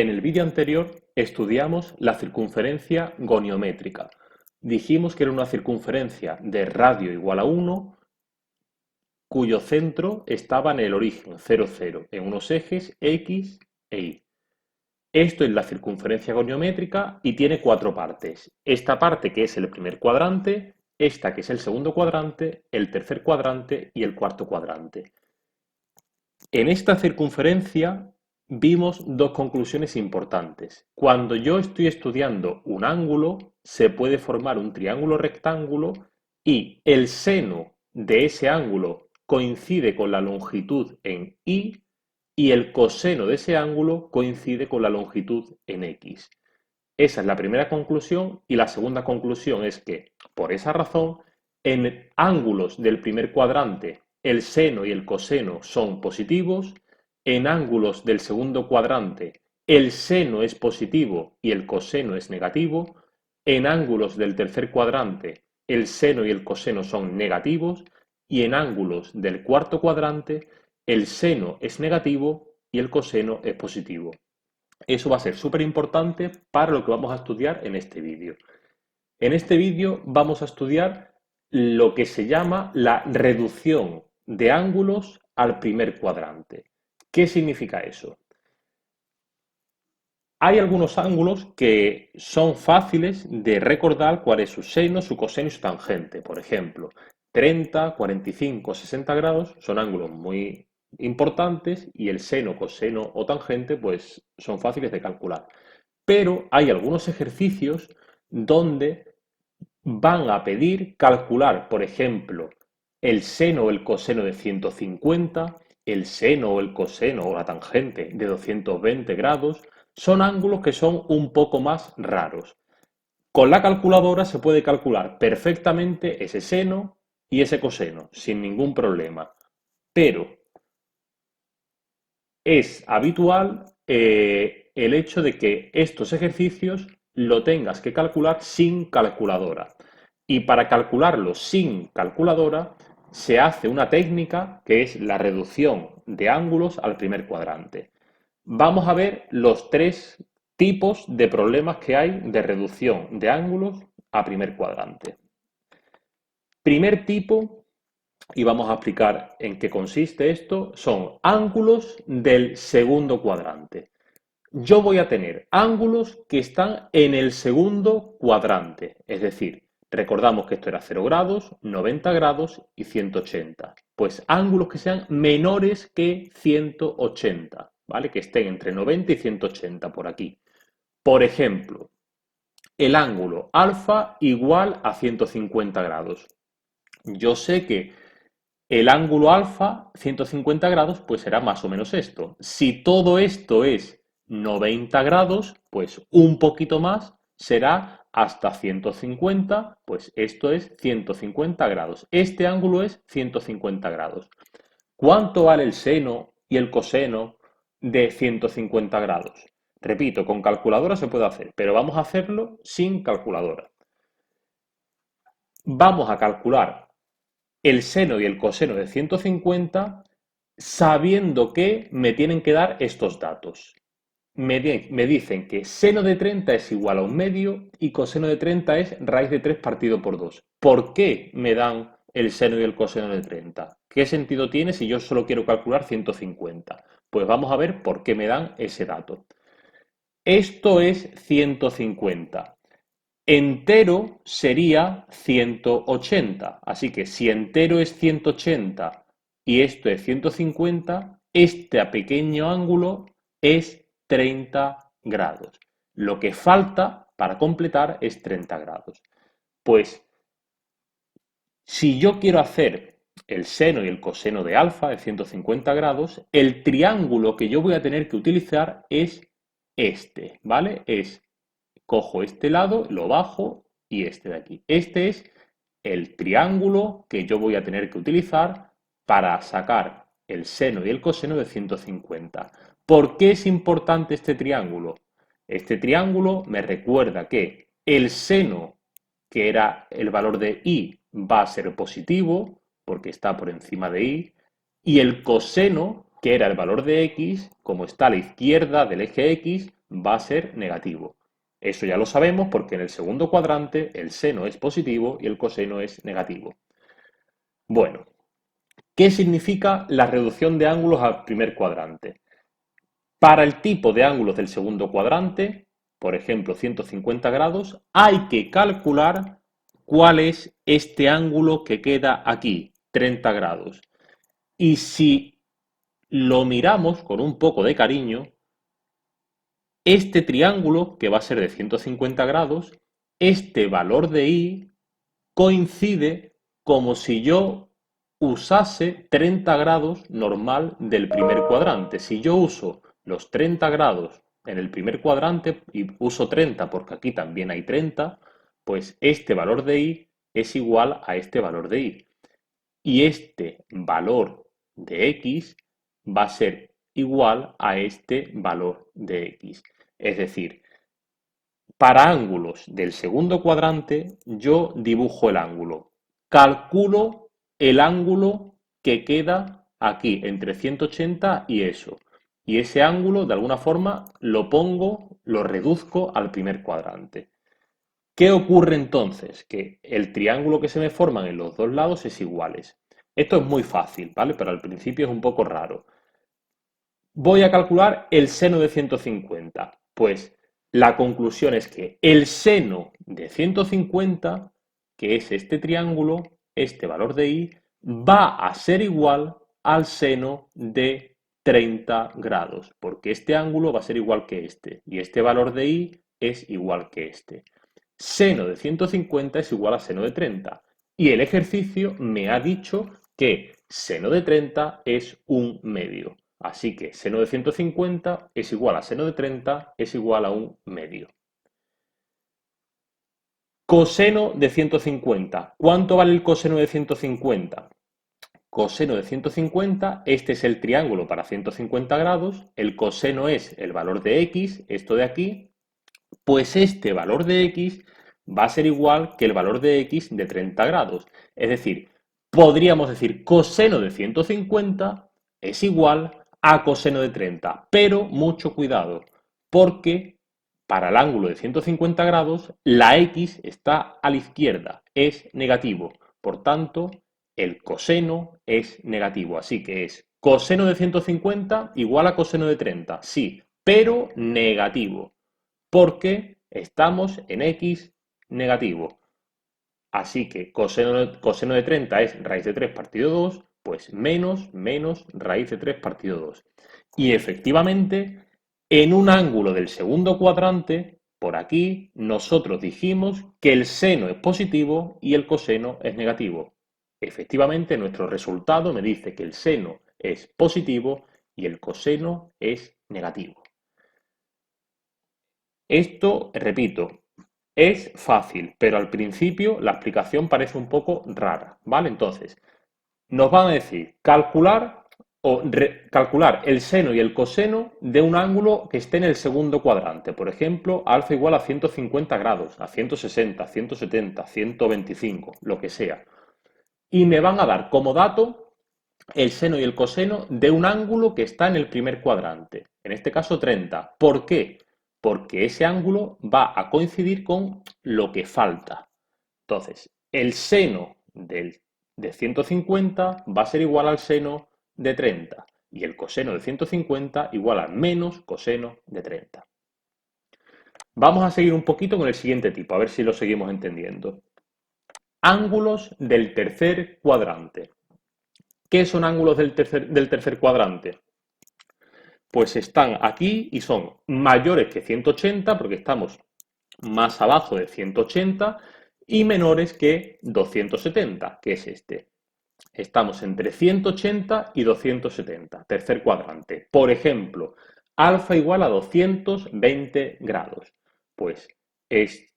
En el vídeo anterior estudiamos la circunferencia goniométrica. Dijimos que era una circunferencia de radio igual a 1, cuyo centro estaba en el origen 0, 0, en unos ejes X e Y. Esto es la circunferencia goniométrica y tiene 4 partes. Esta parte que es el primer cuadrante, esta que es el segundo cuadrante, el tercer cuadrante y el cuarto cuadrante. En esta circunferencia vimos dos conclusiones importantes. Cuando yo estoy estudiando un ángulo, se puede formar un triángulo rectángulo y el seno de ese ángulo coincide con la longitud en Y y el coseno de ese ángulo coincide con la longitud en X. Esa es la primera conclusión y la segunda conclusión es que, por esa razón, en ángulos del primer cuadrante el seno y el coseno son positivos, en ángulos del segundo cuadrante el seno es positivo y el coseno es negativo, en ángulos del tercer cuadrante el seno y el coseno son negativos y en ángulos del cuarto cuadrante el seno es negativo y el coseno es positivo. Eso va a ser súper importante para lo que vamos a estudiar en este vídeo. En este vídeo vamos a estudiar lo que se llama la reducción de ángulos al primer cuadrante. ¿Qué significa eso? Hay algunos ángulos que son fáciles de recordar cuál es su seno, su coseno y su tangente. Por ejemplo, 30, 45, 60 grados son ángulos muy importantes y el seno, coseno o tangente pues son fáciles de calcular. Pero hay algunos ejercicios donde van a pedir calcular, por ejemplo, el seno o el coseno de 150, el seno o el coseno o la tangente de 220 grados. Son ángulos que son un poco más raros. Con la calculadora se puede calcular perfectamente ese seno y ese coseno sin ningún problema. Pero es habitual el hecho de que estos ejercicios lo tengas que calcular sin calculadora. Y para calcularlo sin calculadora se hace una técnica que es la reducción de ángulos al primer cuadrante. Vamos a ver los tres tipos de problemas que hay de reducción de ángulos a primer cuadrante. Primer tipo, y vamos a explicar en qué consiste esto, son ángulos del segundo cuadrante. Yo voy a tener ángulos que están en el segundo cuadrante, es decir, recordamos que esto era 0 grados, 90 grados y 180. Pues ángulos que sean menores que 180, ¿vale? Que estén entre 90 y 180 por aquí. Por ejemplo, el ángulo alfa igual a 150 grados. Yo sé que el ángulo alfa, 150 grados, pues será más o menos esto. Si todo esto es 90 grados, pues un poquito más será hasta 150, pues esto es 150 grados. Este ángulo es 150 grados. ¿Cuánto vale el seno y el coseno de 150 grados? Repito, con calculadora se puede hacer, pero vamos a hacerlo sin calculadora. Vamos a calcular el seno y el coseno de 150 sabiendo que me tienen que dar estos datos. Me dicen que seno de 30 es igual a 1/2 y coseno de 30 es raíz de 3 partido por 2. ¿Por qué me dan el seno y el coseno de 30? ¿Qué sentido tiene si yo solo quiero calcular 150? Pues vamos a ver por qué me dan ese dato. Esto es 150. Entero sería 180. Así que si entero es 180 y esto es 150, este pequeño ángulo es 30 grados. Lo que falta para completar es 30 grados. Pues si yo quiero hacer el seno y el coseno de alfa de 150 grados, el triángulo que yo voy a tener que utilizar es este, ¿vale? Cojo este lado, lo bajo y este de aquí. Este es el triángulo que yo voy a tener que utilizar para sacar el seno y el coseno de 150. ¿Por qué es importante este triángulo? Este triángulo me recuerda que el seno, que era el valor de y, va a ser positivo porque está por encima de y, y el coseno, que era el valor de x, como está a la izquierda del eje x, va a ser negativo. Eso ya lo sabemos porque en el segundo cuadrante el seno es positivo y el coseno es negativo. Bueno, ¿qué significa la reducción de ángulos al primer cuadrante? Para el tipo de ángulos del segundo cuadrante, por ejemplo 150 grados, hay que calcular cuál es este ángulo que queda aquí, 30 grados. Y si lo miramos con un poco de cariño, este triángulo, que va a ser de 150 grados, este valor de I coincide como si yo usase 30 grados normal del primer cuadrante. Si yo uso los 30 grados en el primer cuadrante y uso 30 porque aquí también hay 30, pues este valor de I es igual a este valor de I. Y este valor de X va a ser igual a este valor de X. Es decir, para ángulos del segundo cuadrante, yo dibujo el ángulo. Calculo el ángulo que queda aquí, entre 180 y eso. Y ese ángulo, de alguna forma, lo pongo, lo reduzco al primer cuadrante. ¿Qué ocurre entonces? Que el triángulo que se me forman en los dos lados es iguales. Esto es muy fácil, ¿vale? Pero al principio es un poco raro. Voy a calcular el seno de 150. Pues la conclusión es que el seno de 150, que es este triángulo, este valor de I, va a ser igual al seno de 30 grados, porque este ángulo va a ser igual que este, y este valor de I es igual que este. Seno de 150 es igual a seno de 30. Y el ejercicio me ha dicho que seno de 30 es un medio. Así que seno de 150 es igual a seno de 30 es igual a un medio. Coseno de 150. ¿Cuánto vale el coseno de 150? Coseno de 150, este es el triángulo para 150 grados, el coseno es el valor de x, esto de aquí, pues este valor de x va a ser igual que el valor de x de 30 grados. Es decir, podríamos decir coseno de 150 es igual a coseno de 30. Pero mucho cuidado, porque para el ángulo de 150 grados la x está a la izquierda, es negativo. Por tanto, el coseno es negativo. Así que es coseno de 150 igual a coseno de 30. Sí, pero negativo, porque estamos en x negativo. Así que coseno de 30 es raíz de 3 partido 2, pues menos raíz de 3 partido 2. Y efectivamente, en un ángulo del segundo cuadrante, por aquí, nosotros dijimos que el seno es positivo y el coseno es negativo. Efectivamente, nuestro resultado me dice que el seno es positivo y el coseno es negativo. Esto, repito, es fácil, pero al principio la explicación parece un poco rara, ¿vale? Entonces, nos van a decir calcular calcular el seno y el coseno de un ángulo que esté en el segundo cuadrante. Por ejemplo, alfa igual a 150 grados, a 160, 170, 125, lo que sea. Y me van a dar como dato el seno y el coseno de un ángulo que está en el primer cuadrante, en este caso 30. ¿Por qué? Porque ese ángulo va a coincidir con lo que falta. Entonces, el seno de 150 va a ser igual al seno de 30 y el coseno de 150 igual al menos coseno de 30. Vamos a seguir un poquito con el siguiente tipo, a ver si lo seguimos entendiendo. Ángulos del tercer cuadrante. ¿Qué son ángulos del tercer cuadrante? Pues están aquí y son mayores que 180 porque estamos más abajo de 180 y menores que 270, que es este. Estamos entre 180 y 270, tercer cuadrante. Por ejemplo, alfa igual a 220 grados. Pues,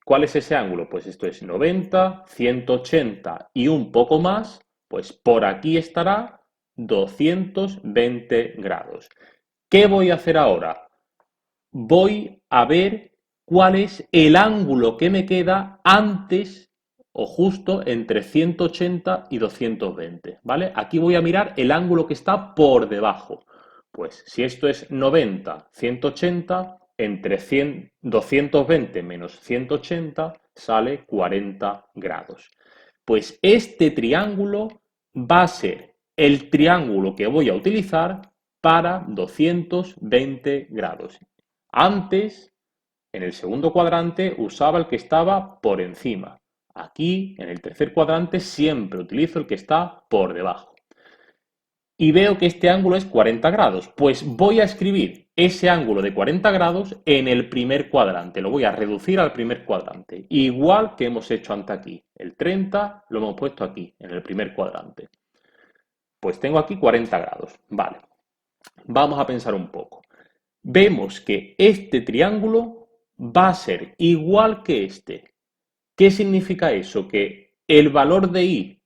¿cuál es ese ángulo? Pues esto es 90, 180 y un poco más, pues por aquí estará 220 grados. ¿Qué voy a hacer ahora? Voy a ver cuál es el ángulo que me queda antes o justo entre 180 y 220, ¿vale? Aquí voy a mirar el ángulo que está por debajo. Pues si esto es 90, 180, entre 220 menos 180 sale 40 grados. Pues este triángulo va a ser el triángulo que voy a utilizar para 220 grados. Antes, en el segundo cuadrante, usaba el que estaba por encima. Aquí, en el tercer cuadrante, siempre utilizo el que está por debajo. Y veo que este ángulo es 40 grados. Pues voy a escribir ese ángulo de 40 grados en el primer cuadrante. Lo voy a reducir al primer cuadrante. Igual que hemos hecho antes aquí. El 30 lo hemos puesto aquí, en el primer cuadrante. Pues tengo aquí 40 grados. Vale. Vamos a pensar un poco. Vemos que este triángulo va a ser igual que este. ¿Qué significa eso? Que el valor de i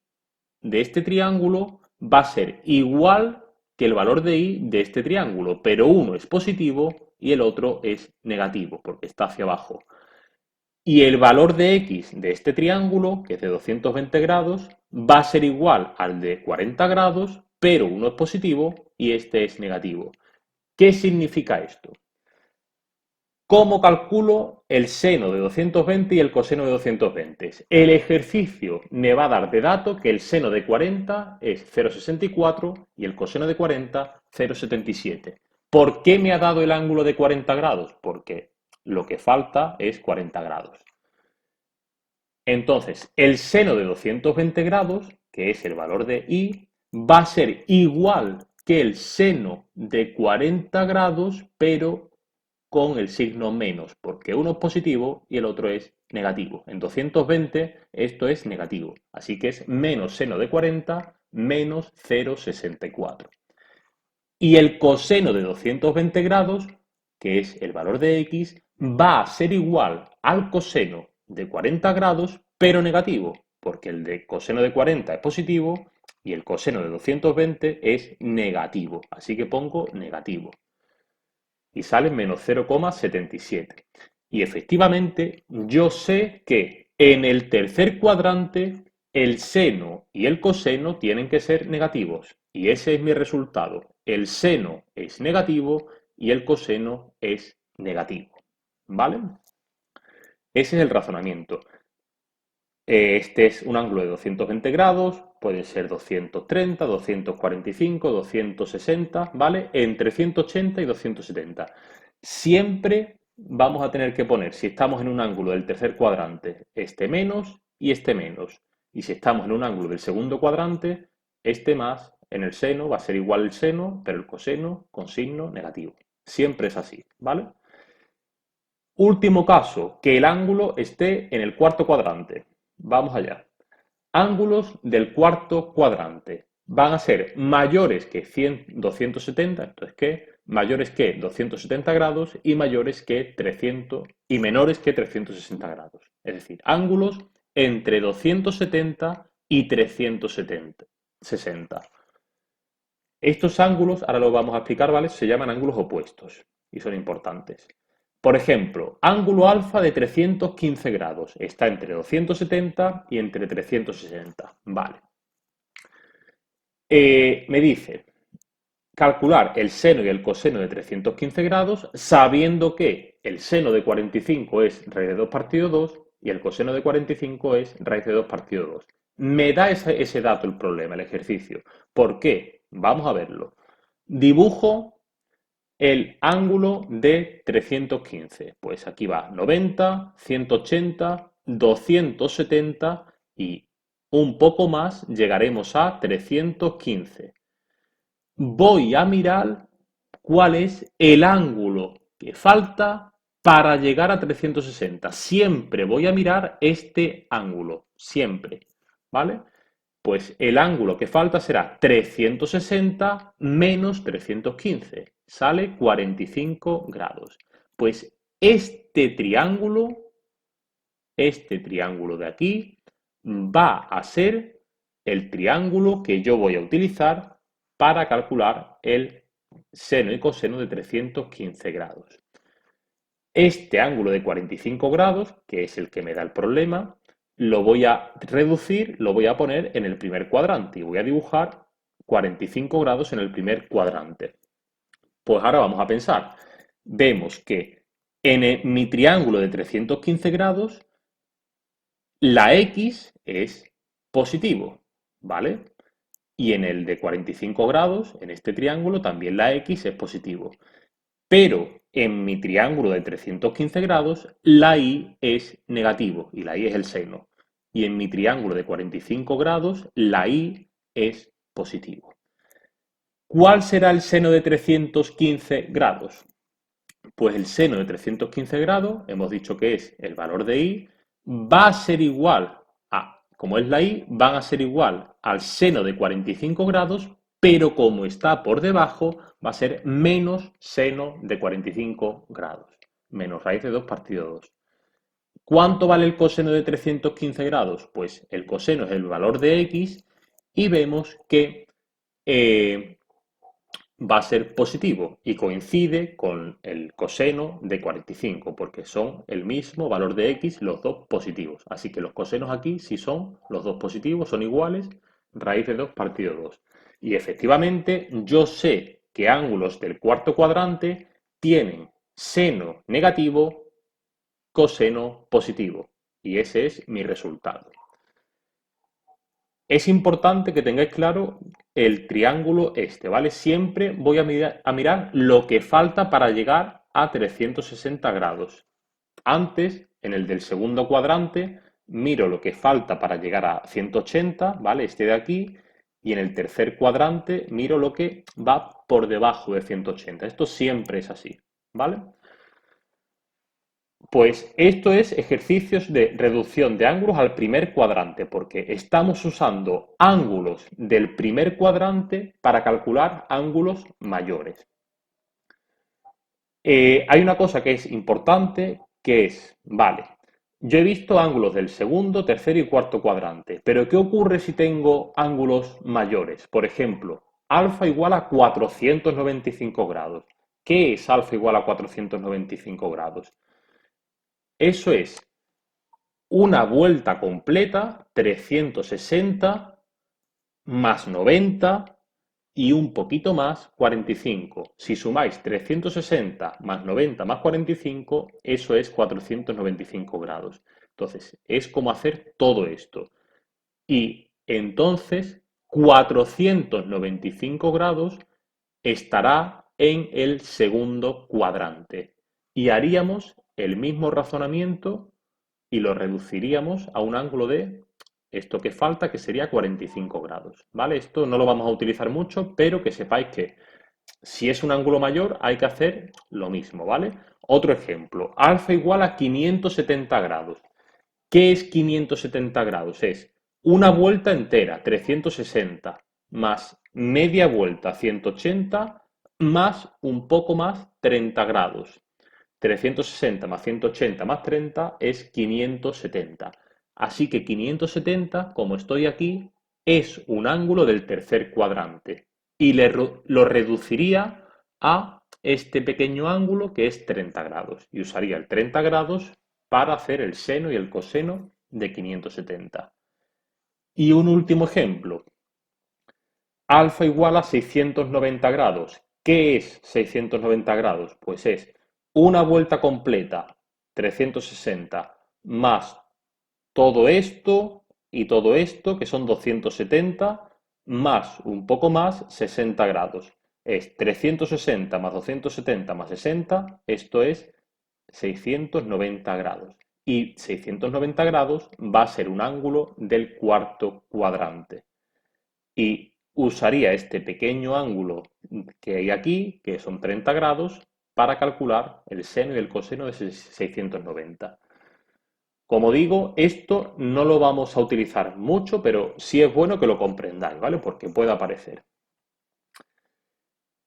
de este triángulo va a ser igual que el valor de i de este triángulo, pero uno es positivo y el otro es negativo, porque está hacia abajo. Y el valor de x de este triángulo, que es de 220 grados, va a ser igual al de 40 grados, pero uno es positivo y este es negativo. ¿Qué significa esto? ¿Cómo calculo el seno de 220 y el coseno de 220? El ejercicio me va a dar de dato que el seno de 40 es 0,64 y el coseno de 40, 0,77. ¿Por qué me ha dado el ángulo de 40 grados? Porque lo que falta es 40 grados. Entonces, el seno de 220 grados, que es el valor de i, va a ser igual que el seno de 40 grados, pero con el signo menos, porque uno es positivo y el otro es negativo. En 220 esto es negativo, así que es menos seno de 40 menos 0,64. Y el coseno de 220 grados, que es el valor de x, va a ser igual al coseno de 40 grados, pero negativo, porque el de coseno de 40 es positivo y el coseno de 220 es negativo, así que pongo negativo y sale menos 0,77. Y efectivamente, yo sé que en el tercer cuadrante el seno y el coseno tienen que ser negativos. Y ese es mi resultado. El seno es negativo y el coseno es negativo. ¿Vale? Ese es el razonamiento. Este es un ángulo de 220 grados, puede ser 230, 245, 260, ¿vale? Entre 180 y 270. Siempre vamos a tener que poner, si estamos en un ángulo del tercer cuadrante, este menos y este menos. Y si estamos en un ángulo del segundo cuadrante, este más en el seno va a ser igual el seno, pero el coseno con signo negativo. Siempre es así, ¿vale? Último caso, que el ángulo esté en el cuarto cuadrante. Vamos allá. Ángulos del cuarto cuadrante van a ser mayores que 270, entonces ¿qué? Mayores que 270 grados y mayores que 300 y menores que 360 grados. Es decir, ángulos entre 270 y 360. Estos ángulos, ahora los vamos a explicar, ¿vale? Se llaman ángulos opuestos y son importantes. Por ejemplo, ángulo alfa de 315 grados. Está entre 270 y entre 360. Vale. Me dice calcular el seno y el coseno de 315 grados sabiendo que el seno de 45 es raíz de 2 partido 2 y el coseno de 45 es raíz de 2 partido 2. Me da ese dato el problema, el ejercicio. ¿Por qué? Vamos a verlo. Dibujo el ángulo de 315. Pues aquí va 90, 180, 270 y un poco más llegaremos a 315. Voy a mirar cuál es el ángulo que falta para llegar a 360. Siempre voy a mirar este ángulo, siempre, ¿vale? Pues el ángulo que falta será 360 menos 315. Sale 45 grados. Pues este triángulo de aquí, va a ser el triángulo que yo voy a utilizar para calcular el seno y coseno de 315 grados. Este ángulo de 45 grados, que es el que me da el problema, lo voy a reducir, lo voy a poner en el primer cuadrante y voy a dibujar 45 grados en el primer cuadrante. Pues ahora vamos a pensar. Vemos que Mi triángulo de 315 grados, la X es positivo, ¿vale? Y en el de 45 grados, en este triángulo, también la X es positivo. Pero en mi triángulo de 315 grados, la Y es negativo y la Y es el seno. Y en mi triángulo de 45 grados, la Y es positivo. ¿Cuál será el seno de 315 grados? Pues el seno de 315 grados, hemos dicho que es el valor de Y, va a ser igual como es la Y, van a ser igual al seno de 45 grados, pero como está por debajo, va a ser menos seno de 45 grados. Menos raíz de 2 partido 2. ¿Cuánto vale el coseno de 315 grados? Pues el coseno es el valor de X y vemos que eh, va a ser positivo y coincide con el coseno de 45 porque son el mismo valor de x los dos positivos. Así que los cosenos aquí, si son los dos positivos, son iguales, raíz de 2 partido 2. Y efectivamente yo sé que ángulos del cuarto cuadrante tienen seno negativo, coseno positivo. Y ese es mi resultado. Es importante que tengáis claro el triángulo este, ¿vale? Siempre voy a mirar lo que falta para llegar a 360 grados. Antes, en el del segundo cuadrante, miro lo que falta para llegar a 180, ¿vale? Este de aquí. Y en el tercer cuadrante miro lo que va por debajo de 180. Esto siempre es así, ¿vale? Pues esto es ejercicios de reducción de ángulos al primer cuadrante, porque estamos usando ángulos del primer cuadrante para calcular ángulos mayores. Hay una cosa que es importante, que es, vale, yo he visto ángulos del segundo, tercer y cuarto cuadrante, pero ¿qué ocurre si tengo ángulos mayores? Por ejemplo, alfa igual a 495 grados. ¿Qué es alfa igual a 495 grados? Eso es una vuelta completa, 360 más 90 y un poquito más, 45. Si sumáis 360 más 90 más 45, eso es 495 grados. Entonces, es como hacer todo esto. Y entonces, 495 grados estará en el segundo cuadrante. Y haríamos el mismo razonamiento y lo reduciríamos a un ángulo de esto que falta, que sería 45 grados, ¿vale? Esto no lo vamos a utilizar mucho, pero que sepáis que si es un ángulo mayor hay que hacer lo mismo, ¿vale? Otro ejemplo, alfa igual a 570 grados. ¿Qué es 570 grados? Es una vuelta entera, 360, más media vuelta, 180, más un poco más, 30 grados. 360 más 180 más 30 es 570. Así que 570, como estoy aquí, es un ángulo del tercer cuadrante. Y lo reduciría a este pequeño ángulo que es 30 grados. Y usaría el 30 grados para hacer el seno y el coseno de 570. Y un último ejemplo. Alfa igual a 690 grados. ¿Qué es 690 grados? Pues es una vuelta completa, 360, más todo esto y todo esto, que son 270, más un poco más, 60 grados. Es 360 más 270 más 60, esto es 690 grados. Y 690 grados va a ser un ángulo del cuarto cuadrante. Y usaría este pequeño ángulo que hay aquí, que son 30 grados, para calcular el seno y el coseno de 690. Como digo, esto no lo vamos a utilizar mucho, pero sí es bueno que lo comprendáis, ¿vale? Porque puede aparecer.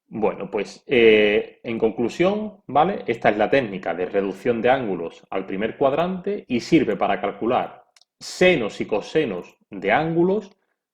Bueno, pues en conclusión, ¿vale? Esta es la técnica de reducción de ángulos al primer cuadrante y sirve para calcular senos y cosenos de ángulos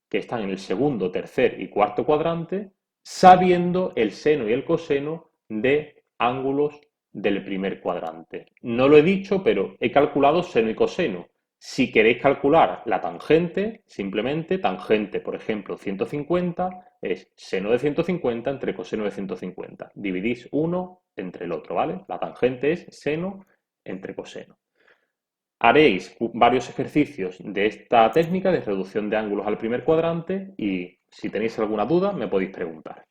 que están en el segundo, tercer y cuarto cuadrante, sabiendo el seno y el coseno de ángulos del primer cuadrante. No lo he dicho, pero he calculado seno y coseno. Si queréis calcular la tangente, simplemente tangente, por ejemplo, 150 es seno de 150 entre coseno de 150. Dividís uno entre el otro, ¿vale? La tangente es seno entre coseno. Haréis varios ejercicios de esta técnica de reducción de ángulos al primer cuadrante y si tenéis alguna duda me podéis preguntar.